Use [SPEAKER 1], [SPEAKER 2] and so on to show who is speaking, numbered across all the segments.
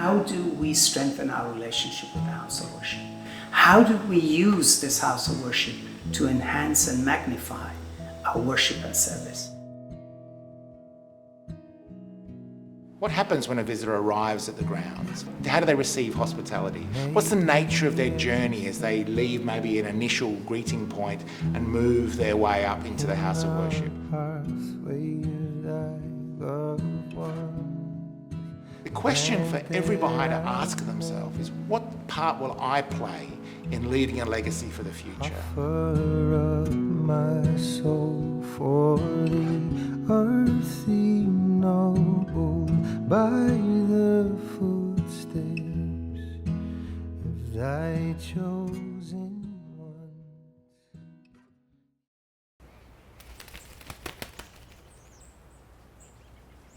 [SPEAKER 1] how do we strengthen our relationship with the House of Worship? How do we use this House of Worship to enhance and magnify our worship and service?
[SPEAKER 2] What happens when a visitor arrives at the grounds? How do they receive hospitality? What's the nature of their journey as they leave maybe an initial greeting point and move their way up into the House of Worship? The question for every Baha'i to ask themselves is, what part will I play in leaving a legacy for the future?
[SPEAKER 3] Offer up my soul for the earthly noble by the footsteps of thy chosen ones.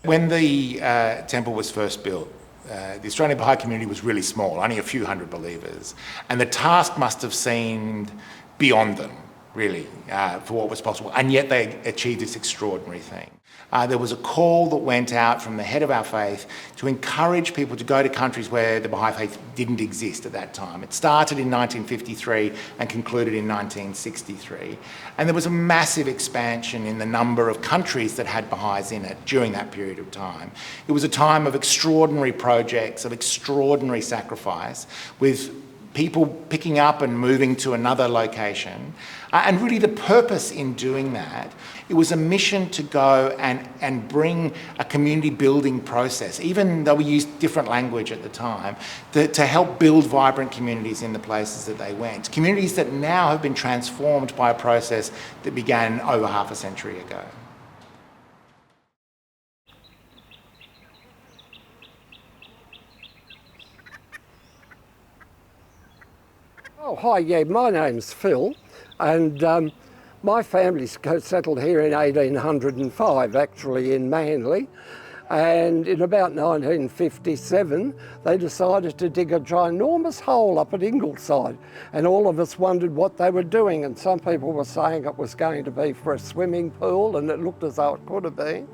[SPEAKER 2] When the temple was first built, the Australian Baha'i community was really small, only a few hundred believers, and the task must have seemed beyond them, really, for what was possible, and yet they achieved this extraordinary thing. There was a call that went out from the head of our faith to encourage people to go to countries where the Baha'i faith didn't exist at that time. It started in 1953 and concluded in 1963. And there was a massive expansion in the number of countries that had Baha'is in it during that period of time. It was a time of extraordinary projects, of extraordinary sacrifice, with people picking up and moving to another location. And really the purpose in doing that, it was a mission to go and bring a community building process, even though we used different language at the time, to help build vibrant communities in the places that they went. Communities that now have been transformed by a process that began over half a century ago.
[SPEAKER 4] Oh, hi, yeah, my name's Phil, and my family settled here in 1805, actually in Manly, and in about 1957 they decided to dig a ginormous hole up at Ingleside, and all of us wondered what they were doing, and some people were saying it was going to be for a swimming pool, and it looked as though it could have been.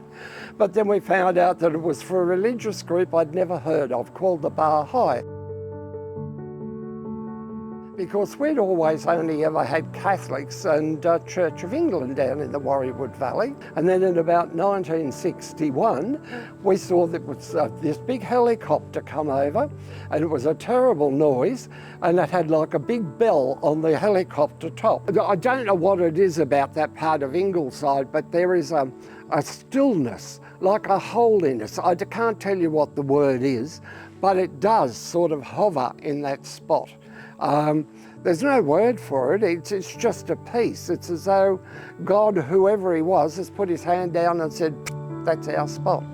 [SPEAKER 4] But then we found out that it was for a religious group I'd never heard of called the Baha'i. Because we'd always only ever had Catholics and Church of England down in the Warriewood Valley. And then in about 1961, we saw that was this big helicopter come over, and it was a terrible noise, and it had like a big bell on the helicopter top. I don't know what it is about that part of Ingleside, but there is a stillness, like a holiness. I can't tell you what the word is, but it does sort of hover in that spot. There's no word for it, it's just a peace. It's as though God, whoever he was, has put his hand down and said, that's our spot.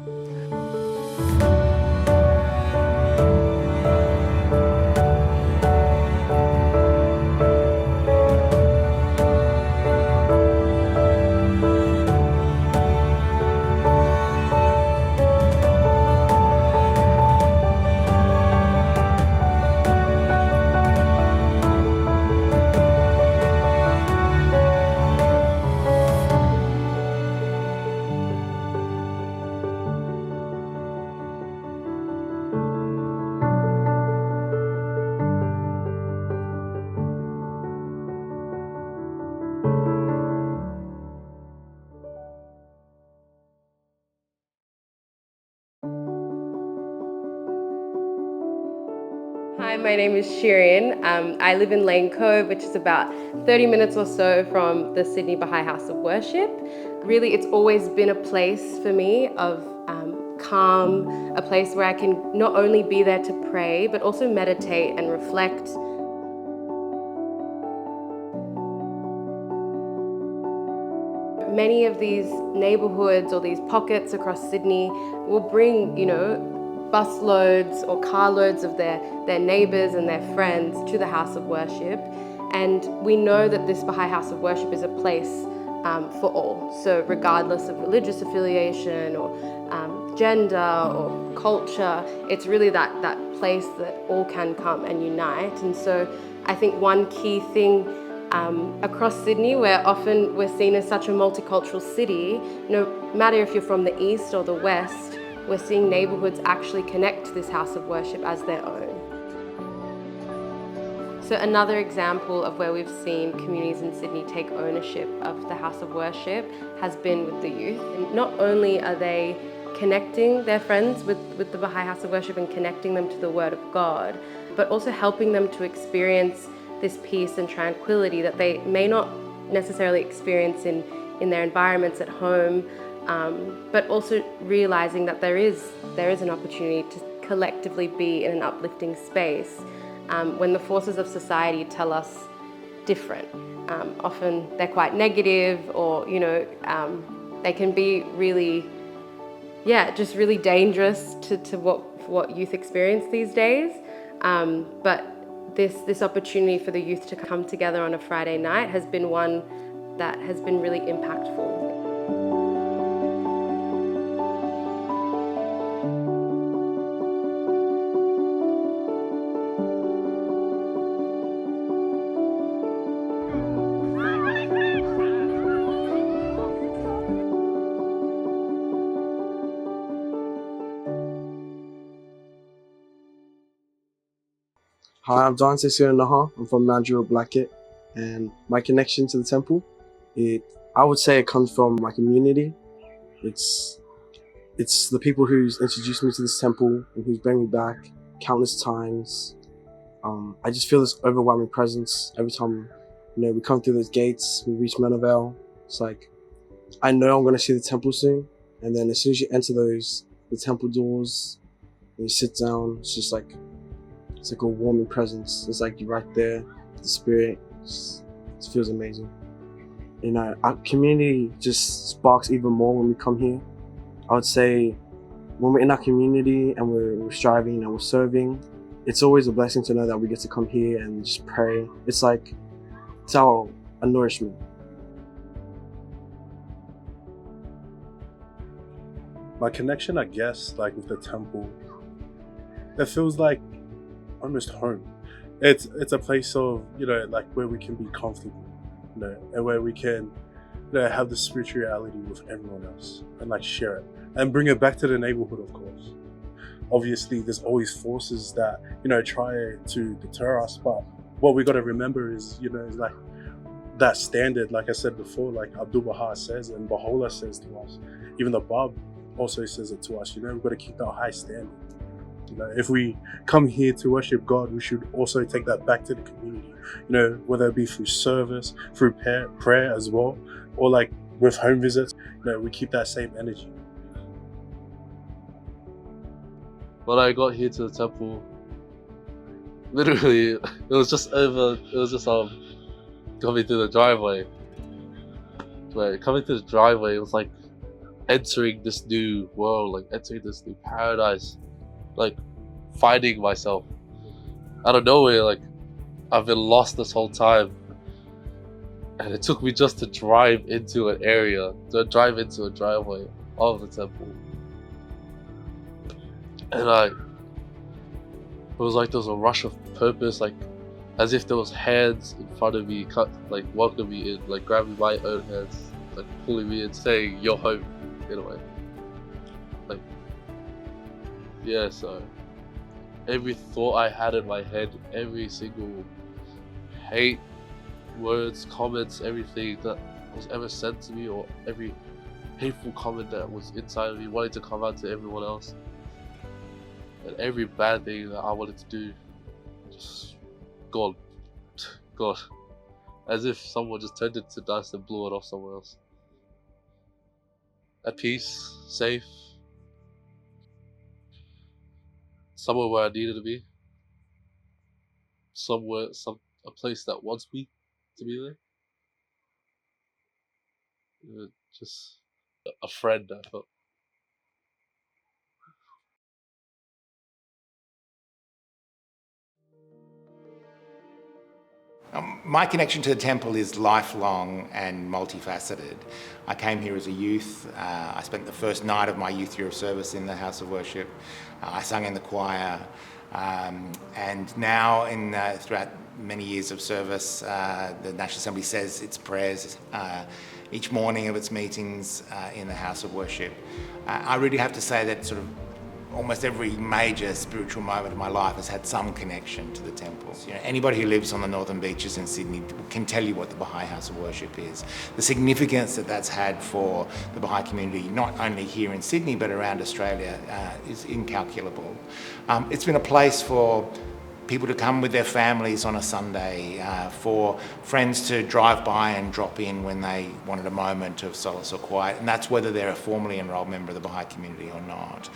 [SPEAKER 5] Hi, my name is Shirin. I live in Lane Cove, which is about 30 minutes or so from the Sydney Baha'i House of Worship. Really, it's always been a place for me of calm, a place where I can not only be there to pray, but also meditate and reflect. Many of these neighbourhoods or these pockets across Sydney will bring, busloads or carloads of their neighbours and their friends to the House of Worship. And we know that this Baha'i House of Worship is a place for all. So regardless of religious affiliation or gender or culture, it's really that place that all can come and unite. And so I think one key thing across Sydney, where often we're seen as such a multicultural city, no matter if you're from the east or the west, we're seeing neighbourhoods actually connect to this house of worship as their own. So another example of where we've seen communities in Sydney take ownership of the house of worship has been with the youth. And not only are they connecting their friends with the Baha'i House of Worship and connecting them to the Word of God, but also helping them to experience this peace and tranquility that they may not necessarily experience in their environments at home, but also realizing that there is an opportunity to collectively be in an uplifting space when the forces of society tell us different. Often they're quite negative, or they can be really, just really dangerous to what youth experience these days. But this opportunity for the youth to come together on a Friday night has been one that has been really impactful.
[SPEAKER 6] Hi, I'm Dante Naha. I'm from Mandurah Blackett, and my connection to the temple, I would say it comes from my community. It's the people who's introduced me to this temple and who's bring me back countless times. I just feel this overwhelming presence every time we come through those gates. We reach Renovation. It's like I know I'm gonna see the temple soon, and then as soon as you enter the temple doors and you sit down, it's like a warming presence. It's like you're right there. The spirit just feels amazing. Our community just sparks even more when we come here. I would say when we're in our community and we're striving and we're serving, it's always a blessing to know that we get to come here and just pray. It's a nourishment.
[SPEAKER 7] My connection, I guess, like with the temple, it feels like almost home. It's a place of like where we can be comfortable, and where we can have the spirituality with everyone else and like share it and bring it back to the neighborhood. Of course, obviously there's always forces that try to deter us, but what we got to remember is is like that standard, like I said before, like Abdul Baha says and Baha'u'llah says to us, even the Bab also says it to us, we've got to keep that high standard. If we come here to worship God, we should also take that back to the community, whether it be through service, through prayer as well, or like with home visits, we keep that same energy.
[SPEAKER 8] When I got here to the temple, literally, it was just coming through the driveway. Coming through the driveway, it was like entering this new world, like entering this new paradise, like finding myself out of nowhere. Like I've been lost this whole time, and it took me just to drive into a driveway of the temple, and it was like there was a rush of purpose, like as if there was hands in front of me, like welcoming me in, like grabbing my own hands, like pulling me in, saying you're home, in a way. Like, yeah, so every thought I had in my head, every single hate, words, comments, everything that was ever said to me, or every hateful comment that was inside of me wanting to come out to everyone else, and every bad thing that I wanted to do, just gone. As if someone just turned it to dust and blew it off somewhere else. At peace, safe, somewhere where I needed to be, a place that wants me to be there. Just a friend, I felt.
[SPEAKER 2] My connection to the temple is lifelong and multifaceted. I came here as a youth. I spent the first night of my youth year of service in the House of Worship. I sang in the choir. And now, throughout many years of service, the National Assembly says its prayers each morning of its meetings in the House of Worship. I really have to say that sort of almost every major spiritual moment of my life has had some connection to the temples. You know, anybody who lives on the northern beaches in Sydney can tell you what the Baha'i House of Worship is. The significance that that's had for the Baha'i community, not only here in Sydney but around Australia, is incalculable. It's been a place for people to come with their families on a Sunday, for friends to drive by and drop in when they wanted a moment of solace or quiet, and that's whether they're a formally enrolled member of the Baha'i community or not.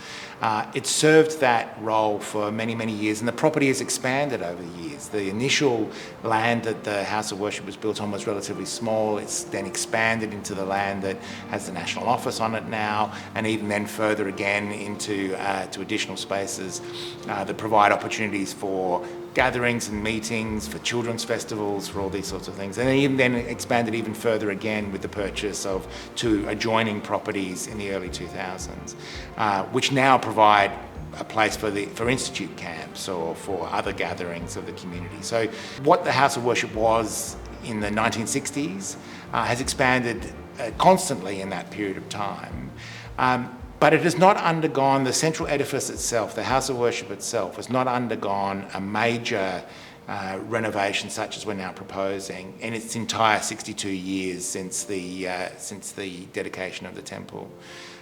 [SPEAKER 2] It served that role for many, many years, and the property has expanded over the years. The initial land that the House of Worship was built on was relatively small. It's then expanded into the land that has the national office on it now, and even then further again into to additional spaces that provide opportunities for gatherings and meetings, for children's festivals, for all these sorts of things. And even then expanded even further again with the purchase of 2 adjoining properties in the early 2000s, which now provide a place for institute camps or for other gatherings of the community. So what the House of Worship was in the 1960s has expanded constantly in that period of time. But it has not undergone, the central edifice itself, the House of Worship itself, has not undergone a major renovation such as we're now proposing in its entire 62 years since the dedication of the temple.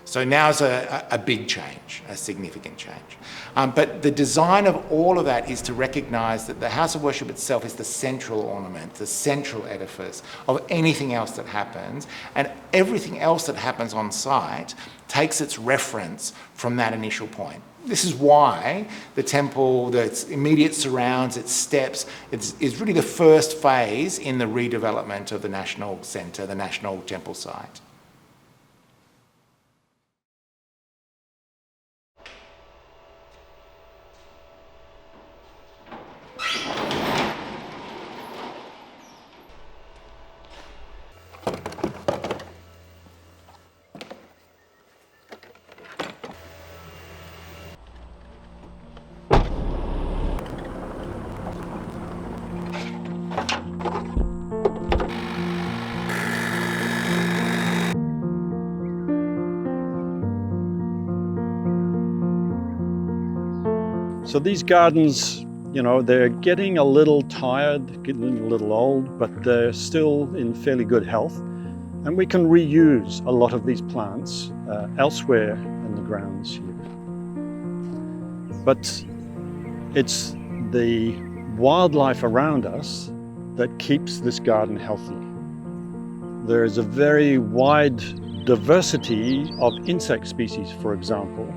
[SPEAKER 2] So now's a big change, a significant change. But the design of all of that is to recognise that the House of Worship itself is the central ornament, the central edifice of anything else that happens, and everything else that happens on site takes its reference from that initial point. This is why the temple, its immediate surrounds, its steps, is really the first phase in the redevelopment of the National Centre, the National Temple site.
[SPEAKER 9] So these gardens, you know, they're getting a little tired, getting a little old, but they're still in fairly good health. And we can reuse a lot of these plants elsewhere in the grounds here. But it's the wildlife around us that keeps this garden healthy. There's a very wide diversity of insect species, for example.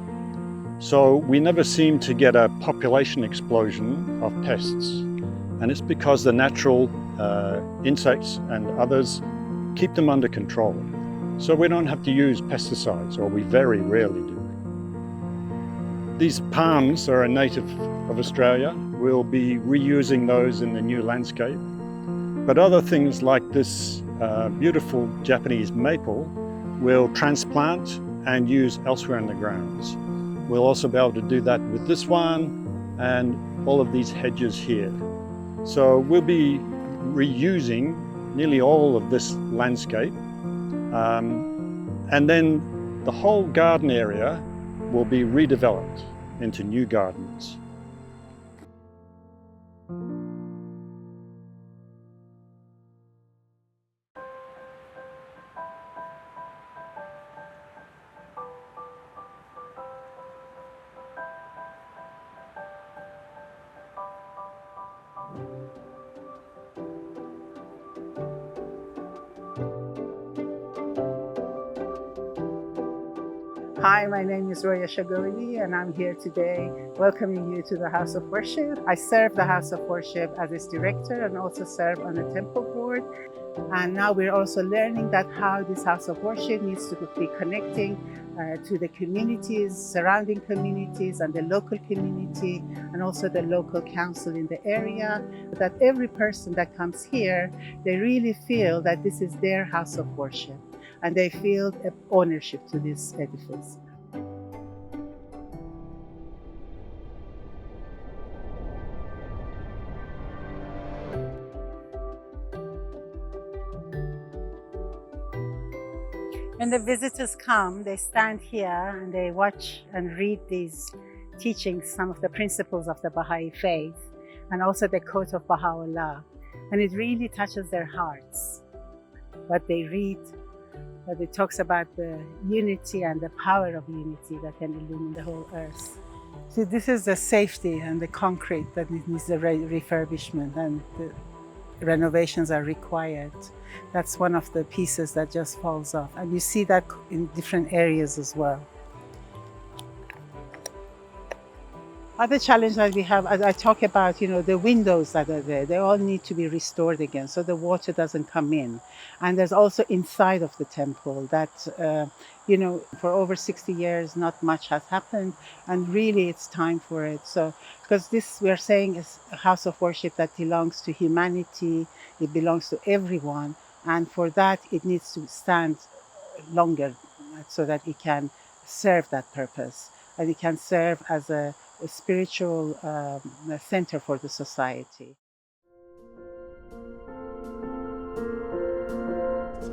[SPEAKER 9] So we never seem to get a population explosion of pests. And it's because the natural insects and others keep them under control. So we don't have to use pesticides, or we very rarely do. These palms are a native of Australia. We'll be reusing those in the new landscape. But other things like this beautiful Japanese maple we'll transplant and use elsewhere in the grounds. We'll also be able to do that with this one and all of these hedges here. So we'll be reusing nearly all of this landscape. And then the whole garden area will be redeveloped into new gardens.
[SPEAKER 10] Hi, my name is Roya Shagoli and I'm here today welcoming you to the House of Worship. I serve the House of Worship as its director and also serve on the temple board. And now we're also learning that how this House of Worship needs to be connecting to the communities, surrounding communities and the local community and also the local council in the area. That every person that comes here, they really feel that this is their House of Worship and they feel ownership to this edifice. When the visitors come, they stand here and they watch and read these teachings, some of the principles of the Baha'i faith, and also the quote of Baha'u'llah. And it really touches their hearts. What they read, that it talks about the unity and the power of unity that can illumine the whole earth. See, this is the safety and the concrete that needs the refurbishment, and the renovations are required. That's one of the pieces that just falls off. And you see that in different areas as well. Other challenge that we have, as I talk about, the windows that are there, they all need to be restored again so the water doesn't come in. And there's also inside of the temple that, for over 60 years, not much has happened, and really it's time for it. So, because this, we are saying, is a house of worship that belongs to humanity, it belongs to everyone, and for that it needs to stand longer so that it can serve that purpose, and it can serve as a spiritual center for the society.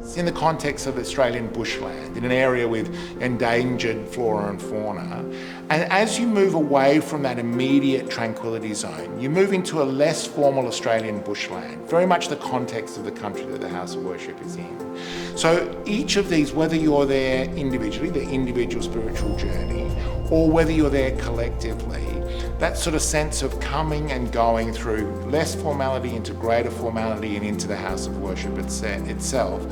[SPEAKER 2] It's in the context of Australian bushland, in an area with endangered flora and fauna. And as you move away from that immediate tranquility zone, you move into a less formal Australian bushland, very much the context of the country that the House of Worship is in. So each of these, whether you're there individually, the individual spiritual journey, or whether you're there collectively, that sort of sense of coming and going through less formality into greater formality and into the House of Worship itself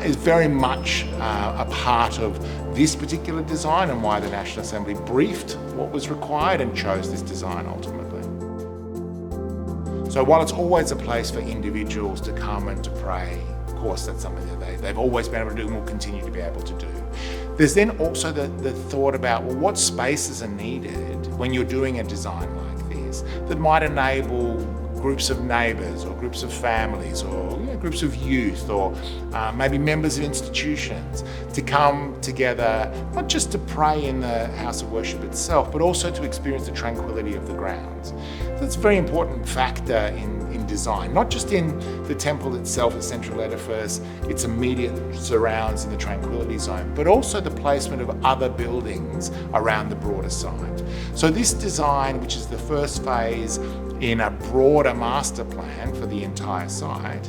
[SPEAKER 2] is very much a part of this particular design, and why the National Assembly briefed what was required and chose this design ultimately. So while it's always a place for individuals to come and to pray, of course that's something that they've always been able to do and will continue to be able to do. There's then also the thought about, well, what spaces are needed when you're doing a design like this that might enable groups of neighbours or groups of families or groups of youth or maybe members of institutions to come together, not just to pray in the House of Worship itself, but also to experience the tranquility of the grounds. So it's a very important factor in design, not just in the temple itself, the central edifice, its immediate surrounds in the tranquility zone, but also the placement of other buildings around the broader site. So this design, which is the first phase in a broader master plan for the entire site,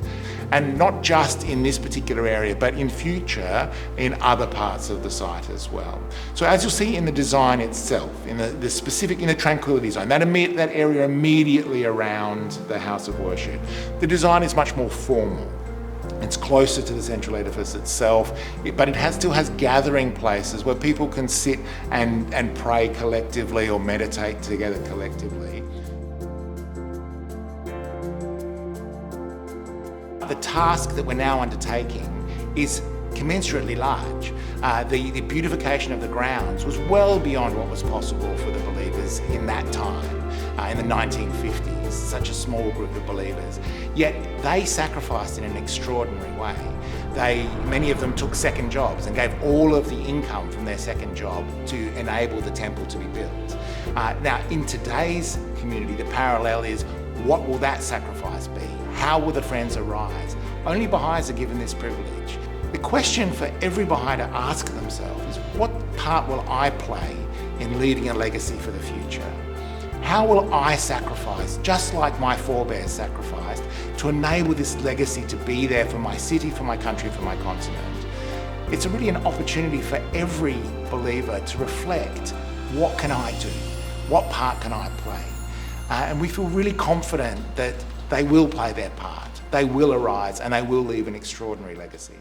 [SPEAKER 2] and not just in this particular area, but in future in other parts of the site as well. So as you'll see in the design itself, in the specific, in the tranquility zone, that area immediately around the House of Worship, the design is much more formal. It's closer to the central edifice itself, but it still has gathering places where people can sit and pray collectively or meditate together collectively. The task that we're now undertaking is commensurately large. The beautification of the grounds was well beyond what was possible for the believers in that time, in the 1950s, such a small group of believers. Yet they sacrificed in an extraordinary way. Many of them took second jobs and gave all of the income from their second job to enable the temple to be built. Now, in today's community, the parallel is, what will that sacrifice be? How will the friends arise? Only Baha'is are given this privilege. The question for every Baha'i to ask themselves is, what part will I play in leading a legacy for the future? How will I sacrifice, just like my forebears sacrificed, to enable this legacy to be there for my city, for my country, for my continent? It's really an opportunity for every believer to reflect, what can I do? What part can I play? And we feel really confident that they will play their part, they will arise, and they will leave an extraordinary legacy.